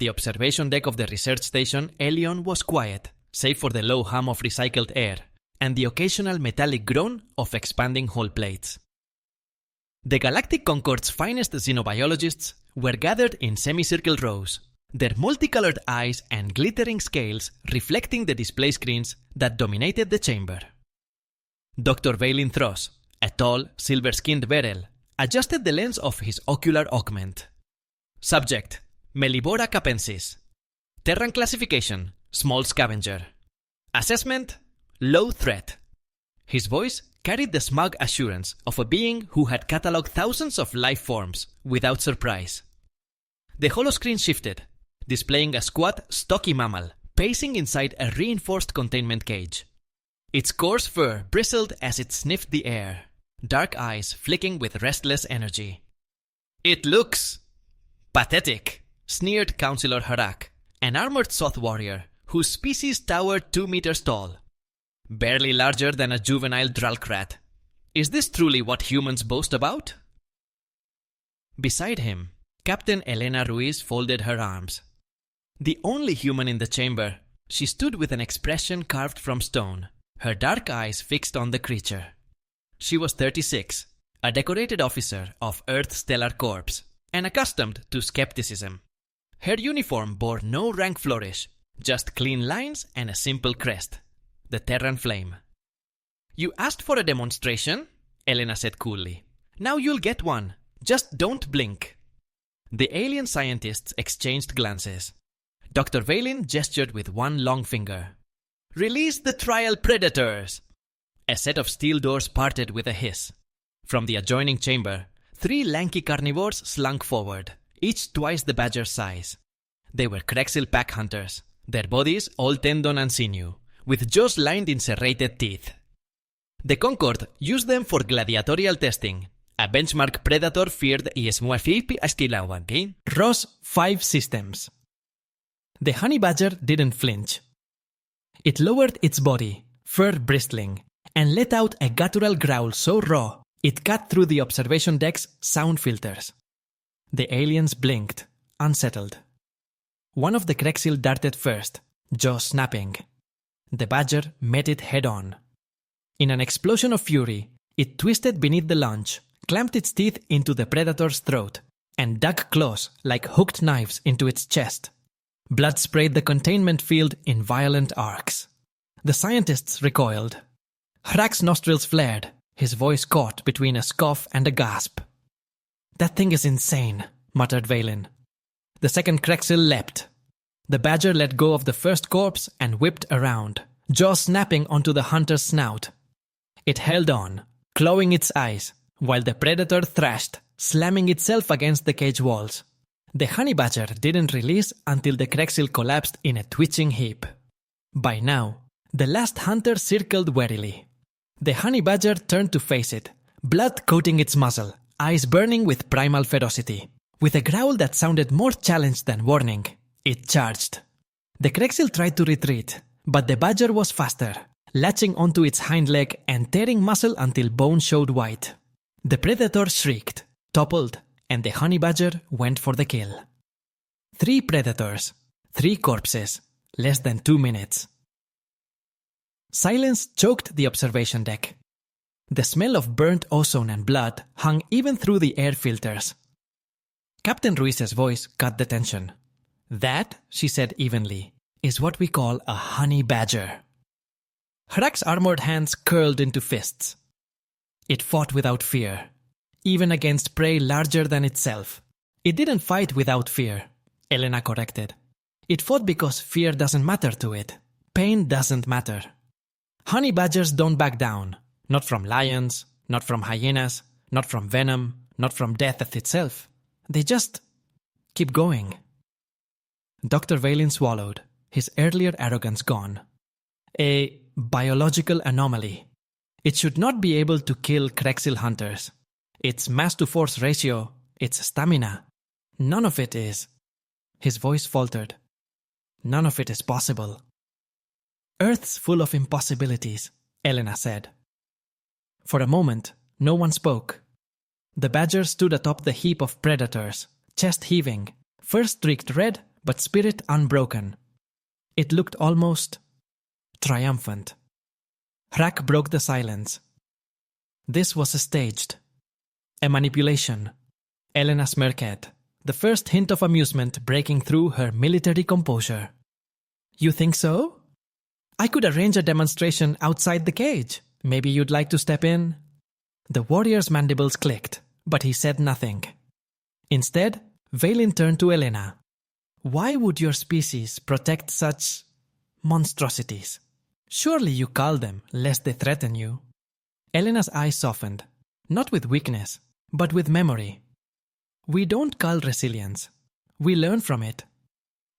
The observation deck of the research station Elion was quiet, save for the low hum of recycled air and the occasional metallic groan of expanding hull plates. The Galactic Concorde's finest xenobiologists were gathered in semicircle rows, their multicolored eyes and glittering scales reflecting the display screens that dominated the chamber. Dr. Vaylin Thross, a tall, silver-skinned Beryl, adjusted the lens of his ocular augment. Subject: Mellibora capensis. Terran classification: small scavenger. Assessment: low threat. His voice carried the smug assurance of a being who had catalogued thousands of life forms without surprise. The holoscreen shifted, displaying a squat, stocky mammal pacing inside a reinforced containment cage. Its coarse fur bristled as it sniffed the air, dark eyes flicking with restless energy. "It looks pathetic," sneered Councillor Harak, an armored Soth warrior whose species towered 2 meters tall. "Barely larger than a juvenile Dralkrat. Is this truly what humans boast about?" Beside him, Captain Elena Ruiz folded her arms. The only human in the chamber, she stood with an expression carved from stone, her dark eyes fixed on the creature. She was 36, a decorated officer of Earth Stellar Corps, and accustomed to skepticism. Her uniform bore no rank flourish, just clean lines and a simple crest, the Terran flame. "You asked for a demonstration?" Elena said coolly. "Now you'll get one. Just don't blink." The alien scientists exchanged glances. Dr. Vaylin gestured with one long finger. "Release the trial predators!" A set of steel doors parted with a hiss. From the adjoining chamber, 3 lanky carnivores slunk forward, each twice the badger's size. They were Krexil pack hunters, their bodies all tendon and sinew, with jaws lined in serrated teeth. The Concorde used them for gladiatorial testing. A benchmark predator feared Ross 5 systems. The honey badger didn't flinch. It lowered its body, fur bristling, and let out a guttural growl so raw it cut through the observation deck's sound filters. The aliens blinked, unsettled. One of the Krexil darted first, jaw snapping. The badger met it head-on. In an explosion of fury, it twisted beneath the lunge, clamped its teeth into the predator's throat, and dug claws like hooked knives into its chest. Blood sprayed the containment field in violent arcs. The scientists recoiled. Hrak's nostrils flared, his voice caught between a scoff and a gasp. "That thing is insane," muttered Vaylin. The second Krexil leapt. The badger let go of the first corpse and whipped around, jaw snapping onto the hunter's snout. It held on, clawing its eyes, while the predator thrashed, slamming itself against the cage walls. The honey badger didn't release until the Krexil collapsed in a twitching heap. By now, the last hunter circled warily. The honey badger turned to face it, blood coating its muzzle, eyes burning with primal ferocity. With a growl that sounded more challenge than warning, it charged. The Krexil tried to retreat, but the badger was faster, latching onto its hind leg and tearing muscle until bone showed white. The predator shrieked, toppled, and the honey badger went for the kill. 3 predators, 3 corpses, less than 2 minutes. Silence choked the observation deck. The smell of burnt ozone and blood hung even through the air filters. Captain Ruiz's voice cut the tension. "That," she said evenly, "is what we call a honey badger." Hrak's armored hands curled into fists. It fought without fear, even against prey larger than itself. It didn't fight without fear, Elena corrected. It fought because fear doesn't matter to it. Pain doesn't matter. Honey badgers don't back down. Not from lions, not from hyenas, not from venom, not from death itself. They just keep going. Dr. Vaylin swallowed, his earlier arrogance gone. A biological anomaly. It should not be able to kill Krexil hunters. Its mass-to-force ratio, its stamina, none of it is. His voice faltered. None of it is possible. Earth's full of impossibilities, Elena said. For a moment, no one spoke. The badger stood atop the heap of predators, chest heaving, fur streaked red but spirit unbroken. It looked almost triumphant. Hrak broke the silence. This was staged. A manipulation. Elena smirked, the first hint of amusement breaking through her military composure. You think so? I could arrange a demonstration outside the cage. Maybe you'd like to step in? The warrior's mandibles clicked, but he said nothing. Instead, Vaylin turned to Elena. Why would your species protect such monstrosities? Surely you cull them lest they threaten you. Elena's eyes softened, not with weakness, but with memory. We don't cull resilience. We learn from it.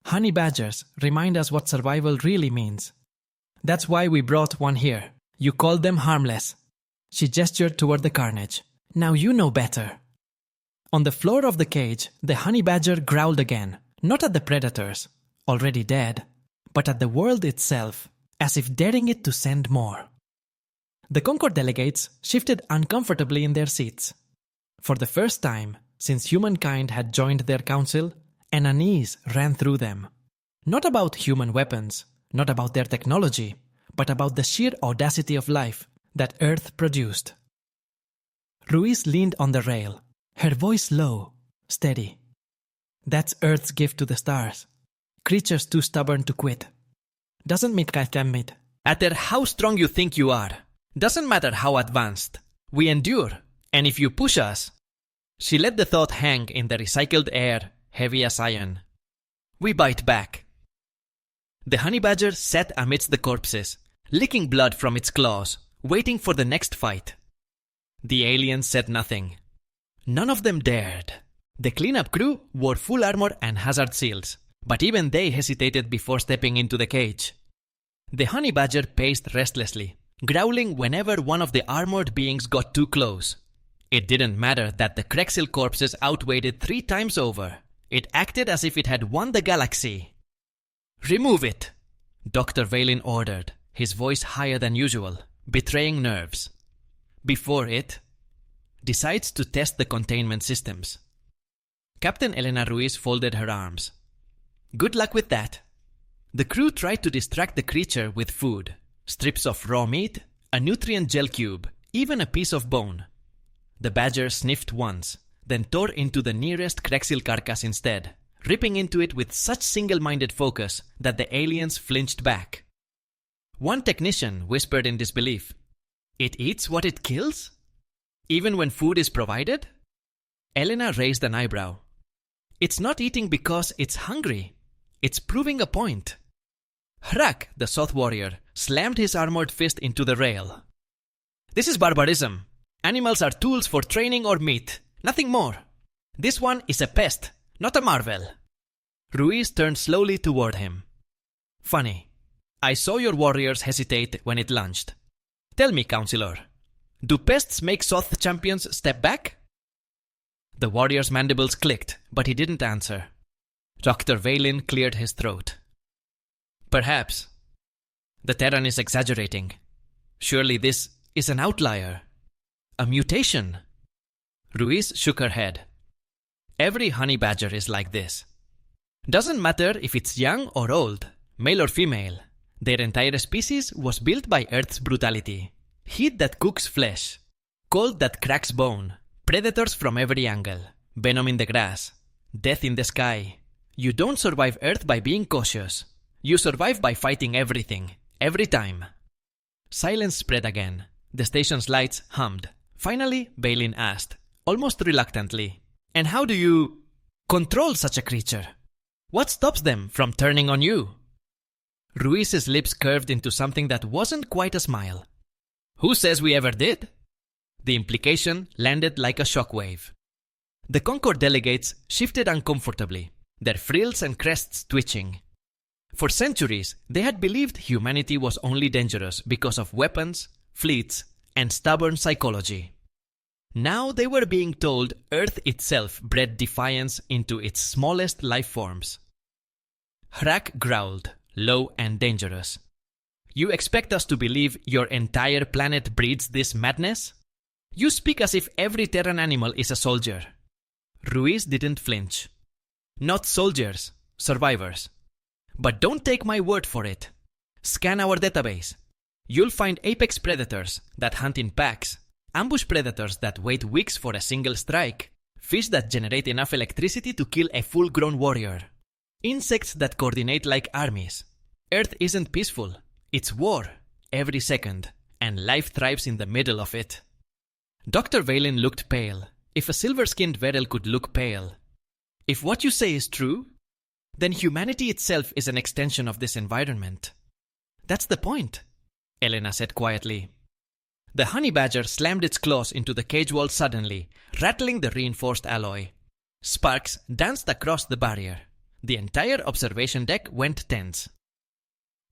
Honey badgers remind us what survival really means. That's why we brought one here. You called them Harmless. She gestured toward the carnage. Now you know better. On the floor of the cage, the honey badger growled again, not at the predators, already dead, but at the world itself, as if daring it to send more. The Concord delegates shifted uncomfortably in their seats. For the first time since humankind had joined their council, an unease ran through them. Not about human weapons, not about their technology, but about the sheer audacity of life that Earth produced. Ruiz leaned on the rail, her voice low, steady. That's Earth's gift to the stars. Creatures too stubborn to quit. Doesn't matter how strong you think you are. Doesn't matter how advanced. We endure, and if you push us... She let the thought hang in the recycled air, heavy as iron. We bite back. The honey badger sat amidst the corpses, licking blood from its claws, waiting for the next fight. The aliens said nothing. None of them dared. The cleanup crew wore full armor and hazard shields, but even they hesitated before stepping into the cage. The honey badger paced restlessly, growling whenever one of the armored beings got too close. It didn't matter that the Krexil corpses outweighed it 3 times over. It acted as if it had won the galaxy. Remove it, Dr. Vaylin ordered, his voice higher than usual, betraying nerves. Before it decides to test the containment systems. Captain Elena Ruiz folded her arms. Good luck with that. The crew tried to distract the creature with food. Strips of raw meat, a nutrient gel cube, even a piece of bone. The badger sniffed once, then tore into the nearest Krexil carcass instead, ripping into it with such single-minded focus that the aliens flinched back. One technician whispered in disbelief, "It eats what it kills? Even when food is provided?" Elena raised an eyebrow. "It's not eating because it's hungry. It's proving a point." Hrak, the Soth warrior, slammed his armored fist into the rail. "This is barbarism. Animals are tools for training or meat, nothing more. This one is a pest, not a marvel." Ruiz turned slowly toward him. "Funny. I saw your warriors hesitate when it lunged. Tell me, Counselor, do pests make Soth champions step back?" The warrior's mandibles clicked, but he didn't answer. Dr. Vaylin cleared his throat. "Perhaps. The Terran is exaggerating. Surely this is an outlier. A mutation." Ruiz shook her head. "Every honey badger is like this. Doesn't matter if it's young or old, male or female. Their entire species was built by Earth's brutality. Heat that cooks flesh. Cold that cracks bone. Predators from every angle. Venom in the grass. Death in the sky. You don't survive Earth by being cautious. You survive by fighting everything. Every time." Silence spread again. The station's lights hummed. Finally, Vaylin asked, almost reluctantly, "And how do you control such a creature? What stops them from turning on you?" Ruiz's lips curved into something that wasn't quite a smile. "Who says we ever did?" The implication landed like a shockwave. The Concord delegates shifted uncomfortably, their frills and crests twitching. For centuries, they had believed humanity was only dangerous because of weapons, fleets, and stubborn psychology. Now they were being told Earth itself bred defiance into its smallest life forms. Hrak growled, low and dangerous. "You expect us to believe your entire planet breeds this madness? You speak as if every Terran animal is a soldier." Ruiz didn't flinch. "Not soldiers, survivors. But don't take my word for it. Scan our database. You'll find apex predators that hunt in packs, ambush predators that wait weeks for a single strike, fish that generate enough electricity to kill a full-grown warrior, insects that coordinate like armies. Earth isn't peaceful. It's war, every second, and life thrives in the middle of it. Dr. Valen looked pale, if a silver-skinned Verel could look pale. If what you say is true, then humanity itself is an extension of this environment. That's the point, Elena said quietly. The honey badger slammed its claws into the cage wall suddenly, rattling the reinforced alloy. Sparks danced across the barrier. The entire observation deck went tense.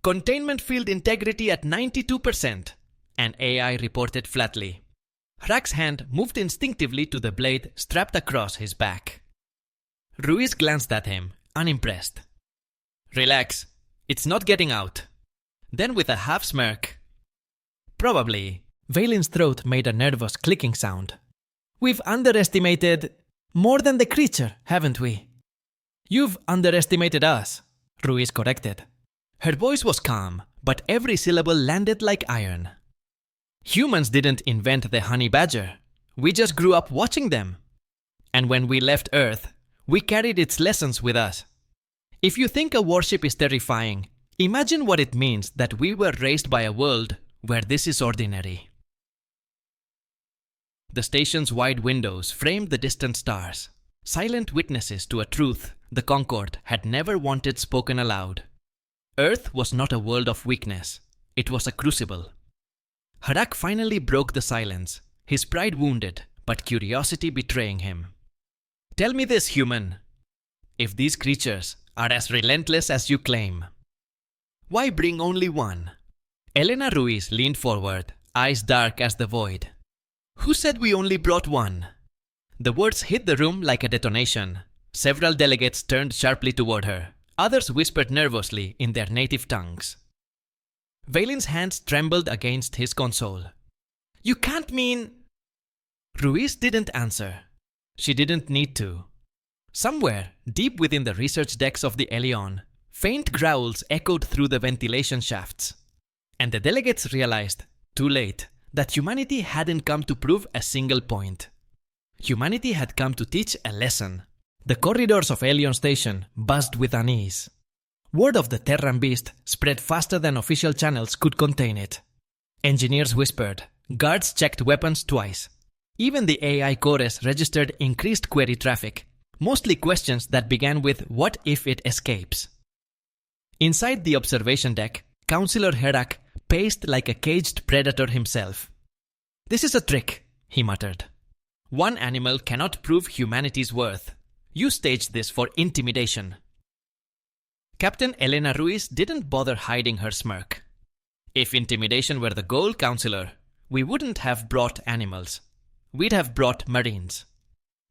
Containment field integrity at 92%, an AI reported flatly. Hrak's hand moved instinctively to the blade strapped across his back. Ruiz glanced at him, unimpressed. Relax, it's not getting out. Then with a half smirk, probably. Valen's throat made a nervous clicking sound. We've underestimated more than the creature, haven't we? You've underestimated us, Ruiz corrected. Her voice was calm, but every syllable landed like iron. Humans didn't invent the honey badger. We just grew up watching them. And when we left Earth, we carried its lessons with us. If you think a warship is terrifying, imagine what it means that we were raised by a world where this is ordinary. The station's wide windows framed the distant stars, silent witnesses to a truth the Concorde had never wanted spoken aloud. Earth was not a world of weakness. It was a crucible. Hrak finally broke the silence, his pride wounded, but curiosity betraying him. Tell me this, human. If these creatures are as relentless as you claim, why bring only one? Elena Ruiz leaned forward, eyes dark as the void. Who said we only brought one? The words hit the room like a detonation. Several delegates turned sharply toward her. Others whispered nervously in their native tongues. Valen's hands trembled against his console. You can't mean... Ruiz didn't answer. She didn't need to. Somewhere, deep within the research decks of the Elion, faint growls echoed through the ventilation shafts. And the delegates realized, too late, that humanity hadn't come to prove a single point. Humanity had come to teach a lesson. The corridors of Elion Station buzzed with unease. Word of the Terran beast spread faster than official channels could contain it. Engineers whispered. Guards checked weapons twice. Even the AI chorus registered increased query traffic, mostly questions that began with what if it escapes. Inside the observation deck, Councillor Hrak paced like a caged predator himself. This is a trick, he muttered. One animal cannot prove humanity's worth. You staged this for intimidation. Captain Elena Ruiz didn't bother hiding her smirk. If intimidation were the goal, Councillor, we wouldn't have brought animals. We'd have brought Marines.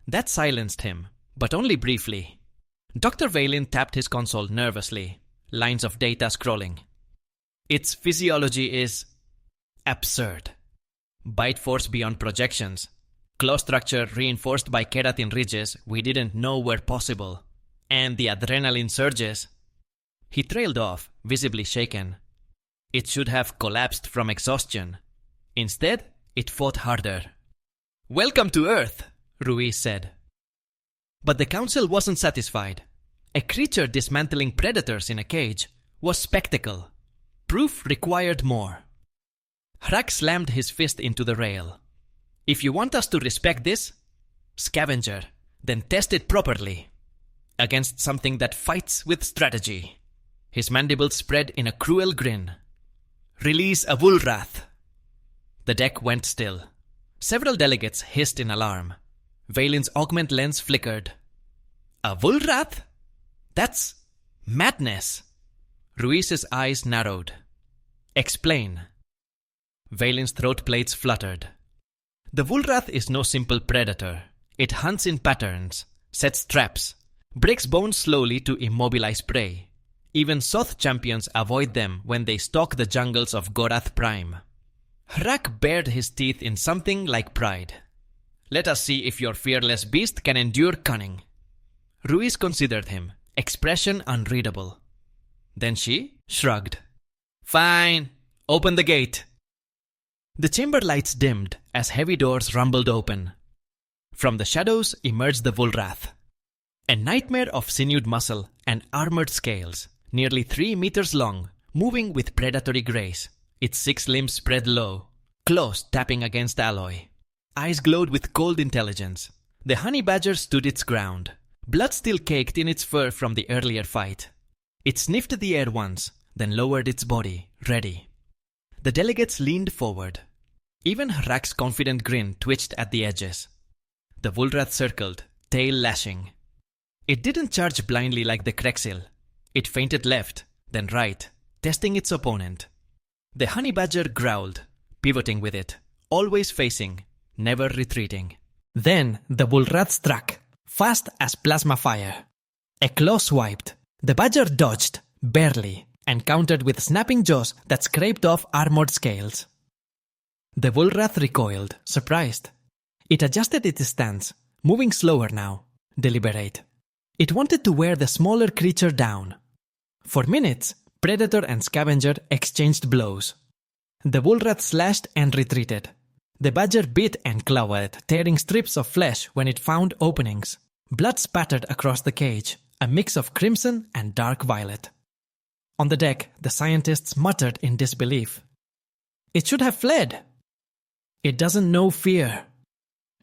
That silenced him, but only briefly. Dr. Valen tapped his console nervously, lines of data scrolling. Its physiology is absurd. Bite force beyond projections. Claw structure reinforced by keratin ridges we didn't know were possible. And the adrenaline surges. He trailed off, visibly shaken. It should have collapsed from exhaustion. Instead, it fought harder. Welcome to Earth, Ruiz said. But the council wasn't satisfied. A creature dismantling predators in a cage was spectacle. Proof required more. Hrak slammed his fist into the rail. If you want us to respect this, scavenger, then test it properly. Against something that fights with strategy. His mandibles spread in a cruel grin. Release a Vulrath. The deck went still. Several delegates hissed in alarm. Valen's augment lens flickered. A Vulrath? That's madness. Ruiz's eyes narrowed. Explain. Valen's throat plates fluttered. The Vulrath is no simple predator. It hunts in patterns, sets traps, breaks bones slowly to immobilize prey. Even Soth champions avoid them when they stalk the jungles of Gorath Prime. Hrak bared his teeth in something like pride. Let us see if your fearless beast can endure cunning. Ruiz considered him, expression unreadable. Then she shrugged. Fine, open the gate. The chamber lights dimmed as heavy doors rumbled open. From the shadows emerged the Vulrath, a nightmare of sinewed muscle and armored scales, nearly 3 meters long, moving with predatory grace, its 6 limbs spread low, claws tapping against alloy. Eyes glowed with cold intelligence. The honey badger stood its ground, blood still caked in its fur from the earlier fight. It sniffed the air once, then lowered its body, ready. The delegates leaned forward. Even Harak's confident grin twitched at the edges. The Vulrath circled, tail lashing. It didn't charge blindly like the Krexil. It feinted left, then right, testing its opponent. The honey badger growled, pivoting with it, always facing, never retreating. Then the Vulrath struck, fast as plasma fire. A claw swiped. The badger dodged, barely, and countered with snapping jaws that scraped off armored scales. The Vulrath recoiled, surprised. It adjusted its stance, moving slower now, deliberate. It wanted to wear the smaller creature down. For minutes, Predator and Scavenger exchanged blows. The Vulrath slashed and retreated. The badger bit and clawed, tearing strips of flesh when it found openings. Blood spattered across the cage, a mix of crimson and dark violet. On the deck, the scientists muttered in disbelief. It should have fled. It doesn't know fear.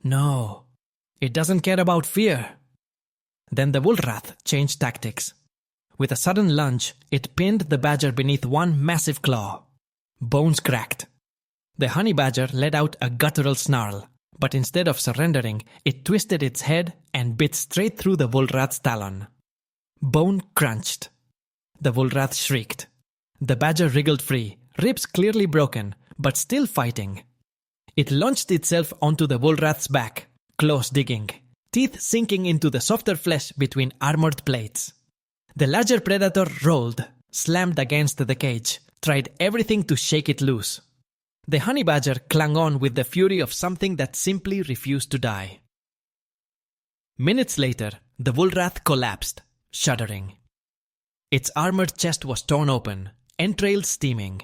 No, it doesn't care about fear. Then the Vulrath changed tactics. With a sudden lunge, it pinned the badger beneath one massive claw. Bones cracked. The honey badger let out a guttural snarl, but instead of surrendering, it twisted its head and bit straight through the Vulrath's talon. Bone crunched. The Vulrath shrieked. The badger wriggled free, ribs clearly broken, but still fighting. It launched itself onto the Vulrath's back, claws digging, teeth sinking into the softer flesh between armored plates. The larger predator rolled, slammed against the cage, tried everything to shake it loose. The honey badger clung on with the fury of something that simply refused to die. Minutes later, the Vulrath collapsed, shuddering. Its armored chest was torn open, entrails steaming.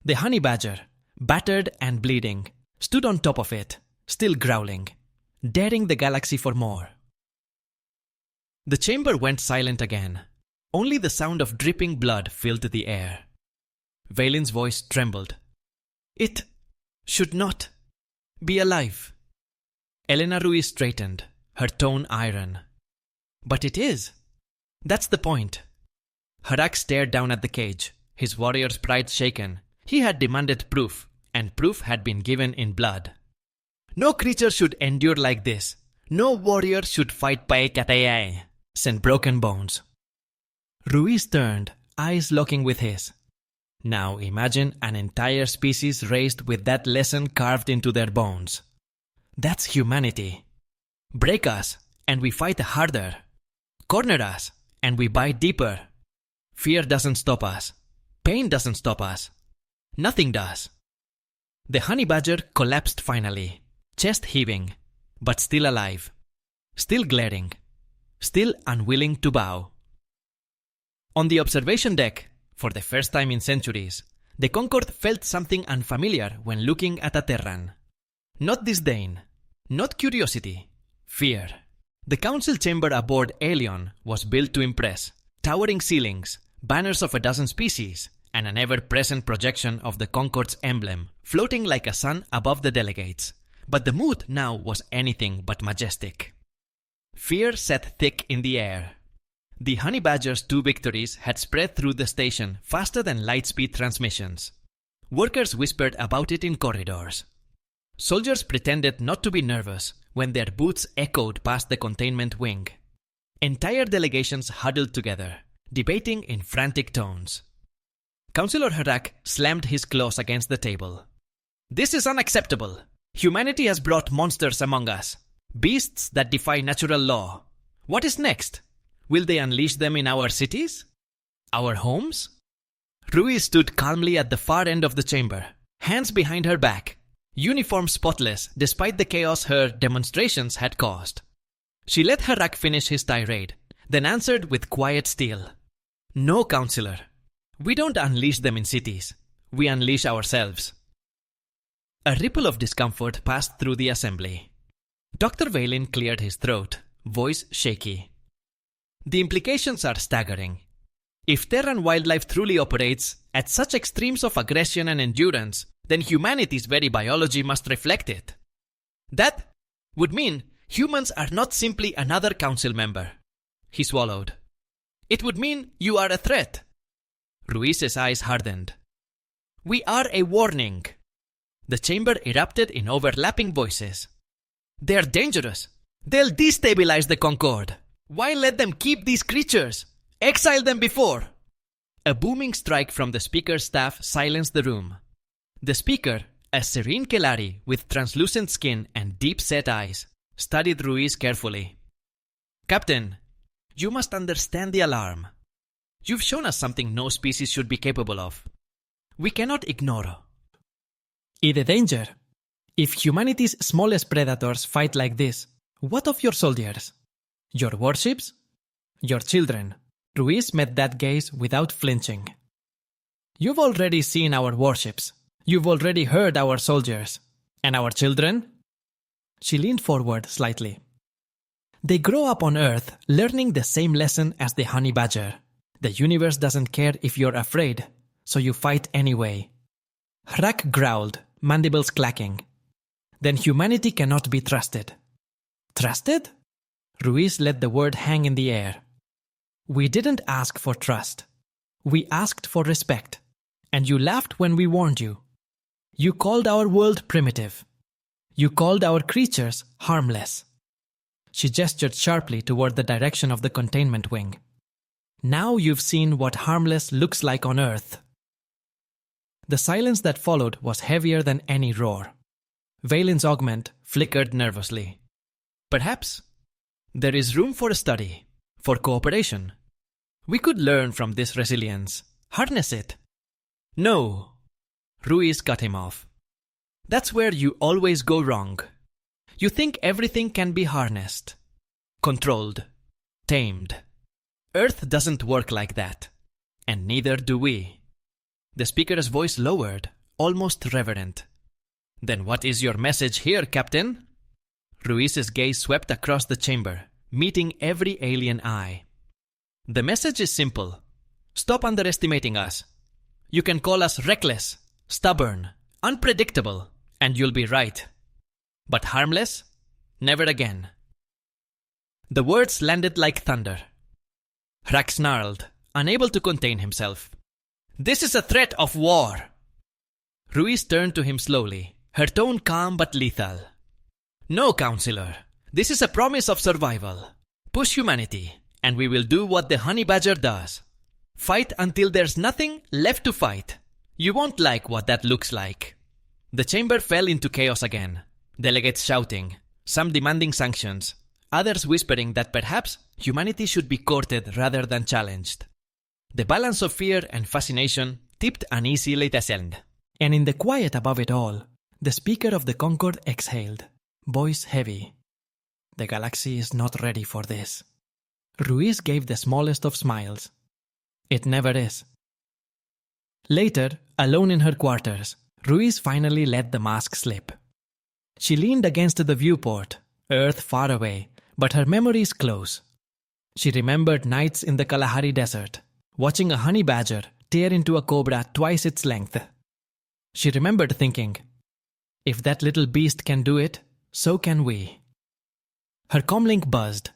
The honey badger, battered and bleeding, stood on top of it, still growling, daring the galaxy for more. The chamber went silent again. Only the sound of dripping blood filled the air. Valen's voice trembled. It should not be alive. Elena Ruiz straightened, her tone iron. But it is. That's the point. Harak stared down at the cage, his warrior's pride shaken. He had demanded proof, and proof had been given in blood. No creature should endure like this. No warrior should fight Paekatayai, sent broken bones. Ruiz turned, eyes locking with his. Now imagine an entire species raised with that lesson carved into their bones. That's humanity. Break us, and we fight harder. Corner us, and we bite deeper. Fear doesn't stop us. Pain doesn't stop us. Nothing does. The honey badger collapsed finally, chest heaving, but still alive. Still glaring. Still unwilling to bow. On the observation deck, for the first time in centuries, the Concorde felt something unfamiliar when looking at a Terran. Not disdain, not curiosity, fear. The council chamber aboard Aelion was built to impress. Towering ceilings, banners of a dozen species, and an ever-present projection of the Concorde's emblem, floating like a sun above the delegates. But the mood now was anything but majestic. Fear sat thick in the air. The honey badger's 2 victories had spread through the station faster than light-speed transmissions. Workers whispered about it in corridors. Soldiers pretended not to be nervous when their boots echoed past the containment wing. Entire delegations huddled together, debating in frantic tones. Councillor Harak slammed his claws against the table. This is unacceptable. Humanity has brought monsters among us. Beasts that defy natural law. What is next? Will they unleash them in our cities? Our homes? Ruiz stood calmly at the far end of the chamber, hands behind her back, uniform spotless despite the chaos her demonstrations had caused. She let Harak finish his tirade, then answered with quiet steel. No, Counselor. We don't unleash them in cities. We unleash ourselves. A ripple of discomfort passed through the assembly. Dr. Valen cleared his throat, voice shaky. The implications are staggering. If Terran wildlife truly operates at such extremes of aggression and endurance, then humanity's very biology must reflect it. That would mean humans are not simply another council member. He swallowed. It would mean you are a threat. Ruiz's eyes hardened. We are a warning. The chamber erupted in overlapping voices. They're dangerous. They'll destabilize the Concord. Why let them keep these creatures? Exile them before. A booming strike from the speaker's staff silenced the room. The speaker, a serene Kelari with translucent skin and deep-set eyes, studied Ruiz carefully. Captain, you must understand the alarm. You've shown us something no species should be capable of. We cannot ignore. The danger. If humanity's smallest predators fight like this, what of your soldiers? Your warships? Your children? Ruiz met that gaze without flinching. You've already seen our warships. You've already heard our soldiers. And our children? She leaned forward slightly. They grow up on Earth learning the same lesson as the honey badger. The universe doesn't care if you're afraid, so you fight anyway. Hrak growled, mandibles clacking. Then humanity cannot be trusted. Trusted? Ruiz let the word hang in the air. We didn't ask for trust. We asked for respect. And you laughed when we warned you. You called our world primitive. You called our creatures harmless. She gestured sharply toward the direction of the containment wing. Now you've seen what harmless looks like on Earth. The silence that followed was heavier than any roar. Valen's augment flickered nervously. Perhaps there is room for study, for cooperation. We could learn from this resilience, harness it. No, Ruiz cut him off. That's where you always go wrong. You think everything can be harnessed, controlled, tamed. Earth doesn't work like that, and neither do we. The speaker's voice lowered, almost reverent. Then what is your message here, Captain? Ruiz's gaze swept across the chamber, meeting every alien eye. The message is simple. Stop underestimating us. You can call us reckless, stubborn, unpredictable, and you'll be right. But harmless? Never again. The words landed like thunder. Hrak snarled, unable to contain himself. This is a threat of war. Ruiz turned to him slowly, her tone calm but lethal. No, Counselor. This is a promise of survival. Push humanity, and we will do what the honey badger does. Fight until there's nothing left to fight. You won't like what that looks like. The chamber fell into chaos again. Delegates shouting, some demanding sanctions, others whispering that perhaps humanity should be courted rather than challenged. The balance of fear and fascination tipped uneasily descend. And in the quiet above it all, the speaker of the Concord exhaled, voice heavy. The galaxy is not ready for this. Ruiz gave the smallest of smiles. It never is. Later, alone in her quarters, Ruiz finally let the mask slip. She leaned against the viewport, Earth far away, but her memories close. She remembered nights in the Kalahari Desert, watching a honey badger tear into a cobra twice its length. She remembered thinking, if that little beast can do it, so can we. Her comlink buzzed,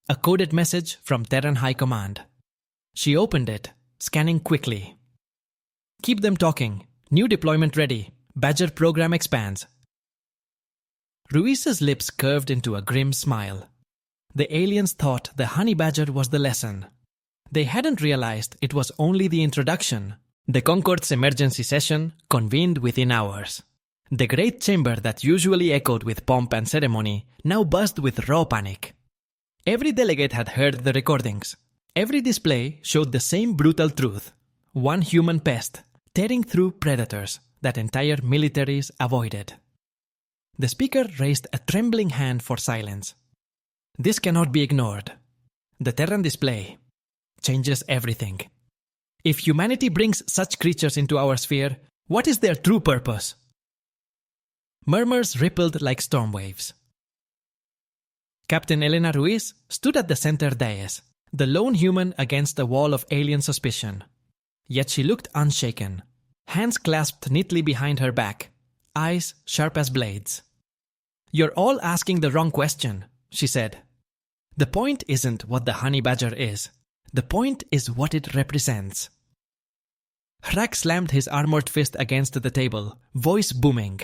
a coded message from Terran High Command. She opened it, scanning quickly. Keep them talking. New deployment ready. Badger program expands. Ruiz's lips curved into a grim smile. The aliens thought the honey badger was the lesson. They hadn't realized it was only the introduction. The Concord's emergency session convened within hours. The great chamber that usually echoed with pomp and ceremony now buzzed with raw panic. Every delegate had heard the recordings. Every display showed the same brutal truth. One human pest, tearing through predators that entire militaries avoided. The speaker raised a trembling hand for silence. This cannot be ignored. The Terran display changes everything. If humanity brings such creatures into our sphere, what is their true purpose? Murmurs rippled like storm waves. Captain Elena Ruiz stood at the center dais, the lone human against a wall of alien suspicion. Yet she looked unshaken, hands clasped neatly behind her back, eyes sharp as blades. "You're all asking the wrong question," she said. "The point isn't what the honey badger is. The point is what it represents." Hrak slammed his armored fist against the table, voice booming.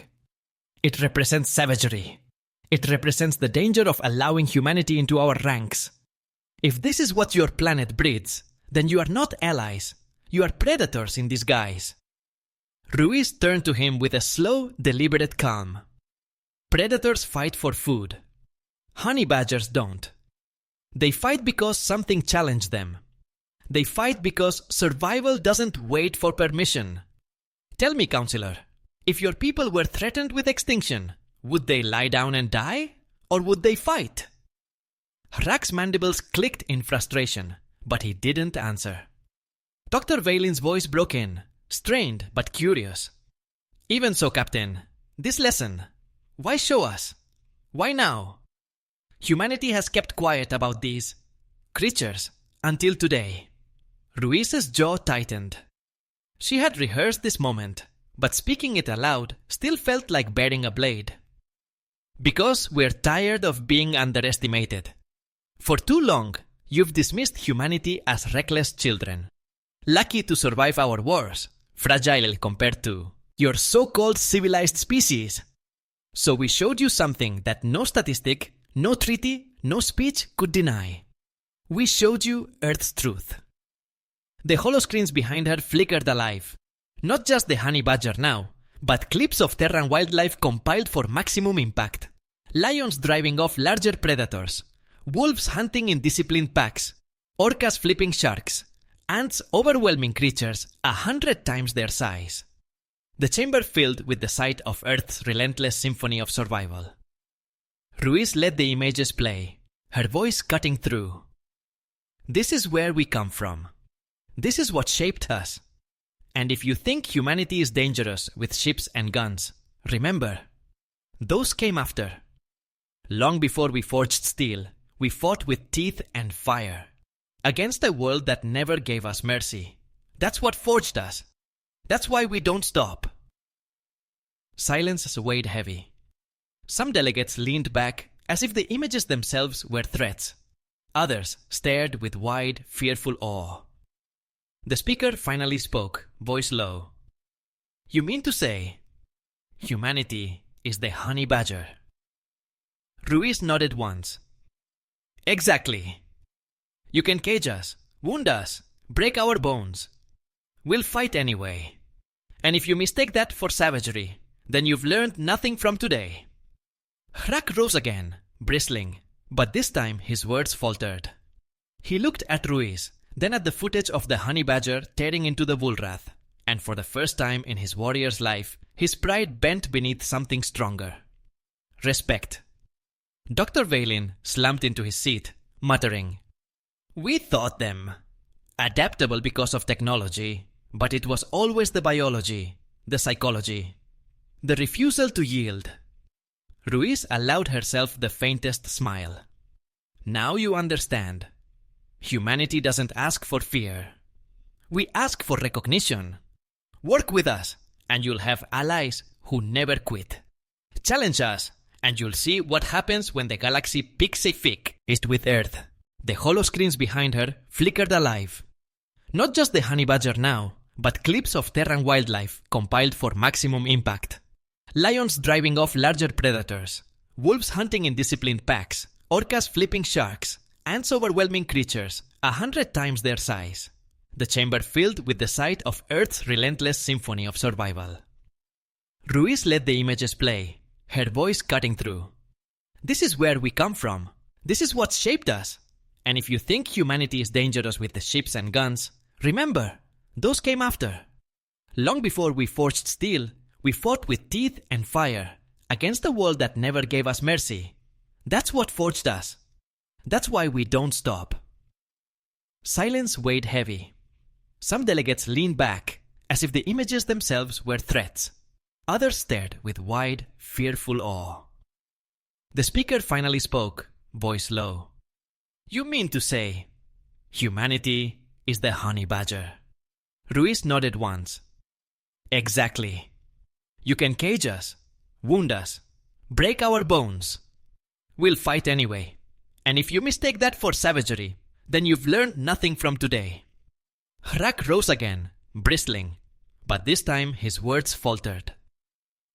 "It represents savagery. It represents the danger of allowing humanity into our ranks. If this is what your planet breeds, then you are not allies. You are predators in disguise." Ruiz turned to him with a slow, deliberate calm. "Predators fight for food. Honey badgers don't. They fight because something challenged them. They fight because survival doesn't wait for permission. Tell me, Counselor, if your people were threatened with extinction, would they lie down and die? Or would they fight?" Hrak's mandibles clicked in frustration, but he didn't answer. Dr. Valen's voice broke in, strained but curious. "Even so, Captain, this lesson, why show us? Why now? Humanity has kept quiet about these creatures until today." Ruiz's jaw tightened. She had rehearsed this moment, but speaking it aloud still felt like bearing a blade. "Because we're tired of being underestimated. For too long, you've dismissed humanity as reckless children, lucky to survive our wars, fragile compared to your so-called civilized species. So we showed you something that no statistic, no treaty, no speech could deny. We showed you Earth's truth." The holoscreens behind her flickered alive. Not just the honey badger now, but clips of Terran wildlife compiled for maximum impact. Lions driving off larger predators, wolves hunting in disciplined packs, orcas flipping sharks, ants overwhelming creatures 100 times their size. The chamber filled with the sight of Earth's relentless symphony of survival. Ruiz let the images play, her voice cutting through. "This is where we come from. This is what shaped us. And if you think humanity is dangerous with ships and guns, remember, those came after. Long before we forged steel, we fought with teeth and fire. Against a world that never gave us mercy. That's what forged us. That's why we don't stop." Silence weighed heavy. Some delegates leaned back as if the images themselves were threats. Others stared with wide, fearful awe. The speaker finally spoke, voice low. "You mean to say, humanity is the honey badger?" Ruiz nodded once. "Exactly. You can cage us, wound us, break our bones. We'll fight anyway. And if you mistake that for savagery, then you've learned nothing from today." Hrak rose again, bristling, but this time his words faltered. He looked at Ruiz, then at the footage of the honey badger tearing into the woolrath, and for the first time in his warrior's life, his pride bent beneath something stronger. Respect. Dr. Valen slumped into his seat, muttering, "We thought them adaptable because of technology, but it was always the biology, the psychology, the refusal to yield." Ruiz allowed herself the faintest smile. "Now you understand. Humanity doesn't ask for fear. We ask for recognition. Work with us, and you'll have allies who never quit. Challenge us, and you'll see what happens when the galaxy picks a feast with Earth." The holoscreens behind her flickered alive. Not just the honey badger now, but clips of Terran wildlife compiled for maximum impact. Lions driving off larger predators, wolves hunting in disciplined packs, orcas flipping sharks, ants overwhelming creatures 100 times their size. The chamber filled with the sight of Earth's relentless symphony of survival. Ruiz let the images play, her voice cutting through. "This is where we come from. This is what shaped us. And if you think humanity is dangerous with the ships and guns, remember, those came after. Long before we forged steel, we fought with teeth and fire, against a world that never gave us mercy. That's what forged us. That's why we don't stop." Silence weighed heavy. Some delegates leaned back, as if the images themselves were threats. Others stared with wide, fearful awe. The speaker finally spoke, voice low. "You mean to say, humanity is the honey badger?" Ruiz nodded once. "Exactly. You can cage us, wound us, break our bones. We'll fight anyway. And if you mistake that for savagery, then you've learned nothing from today." Hrak rose again, bristling, but this time his words faltered.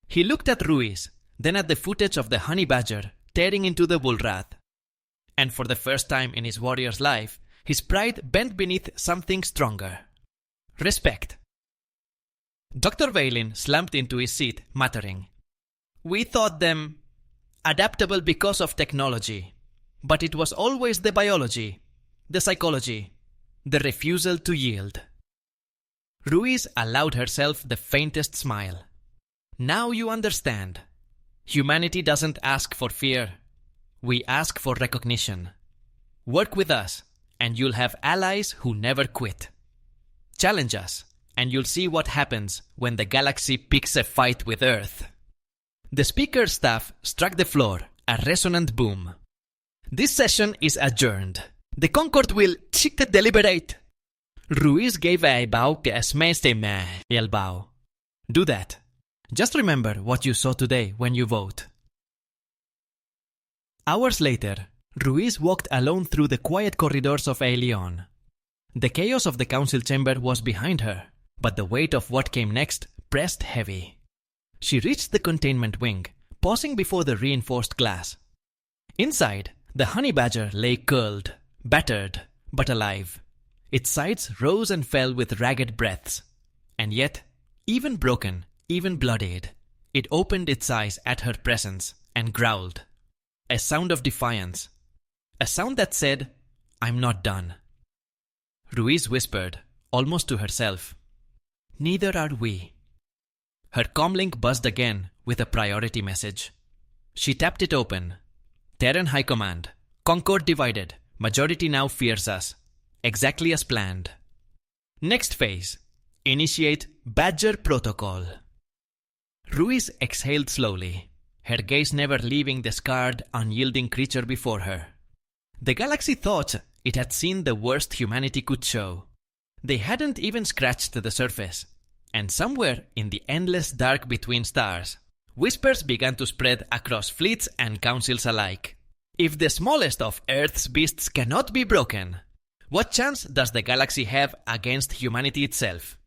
He looked at Ruiz, then at the footage of the honey badger tearing into the bullrath. And for the first time in his warrior's life, his pride bent beneath something stronger. Respect. Dr. Valen slumped into his seat, muttering, "We thought them adaptable because of technology, but it was always the biology, the psychology, the refusal to yield." Ruiz allowed herself the faintest smile. "Now you understand. Humanity doesn't ask for fear. We ask for recognition. Work with us, and you'll have allies who never quit. Challenge us, and you'll see what happens when the galaxy picks a fight with Earth." The speaker's staff struck the floor, a resonant boom. "This session is adjourned. The Concord will deliberate." Ruiz gave a bow que esmesteme el bow. "Do that. Just remember what you saw today when you vote." Hours later, Ruiz walked alone through the quiet corridors of Aelion. The chaos of the council chamber was behind her, but the weight of what came next pressed heavy. She reached the containment wing, pausing before the reinforced glass. Inside, the honey badger lay curled, battered, but alive. Its sides rose and fell with ragged breaths. And yet, even broken, even bloodied, it opened its eyes at her presence and growled. A sound of defiance. A sound that said, "I'm not done." Ruiz whispered, almost to herself, "Neither are we." Her comlink buzzed again with a priority message. She tapped it open. "Terran High Command. Concord divided. Majority now fears us. Exactly as planned. Next phase. Initiate Badger Protocol." Ruiz exhaled slowly, her gaze never leaving the scarred, unyielding creature before her. The galaxy thought it had seen the worst humanity could show. They hadn't even scratched the surface, and somewhere in the endless dark between stars, whispers began to spread across fleets and councils alike. If the smallest of Earth's beasts cannot be broken, what chance does the galaxy have against humanity itself?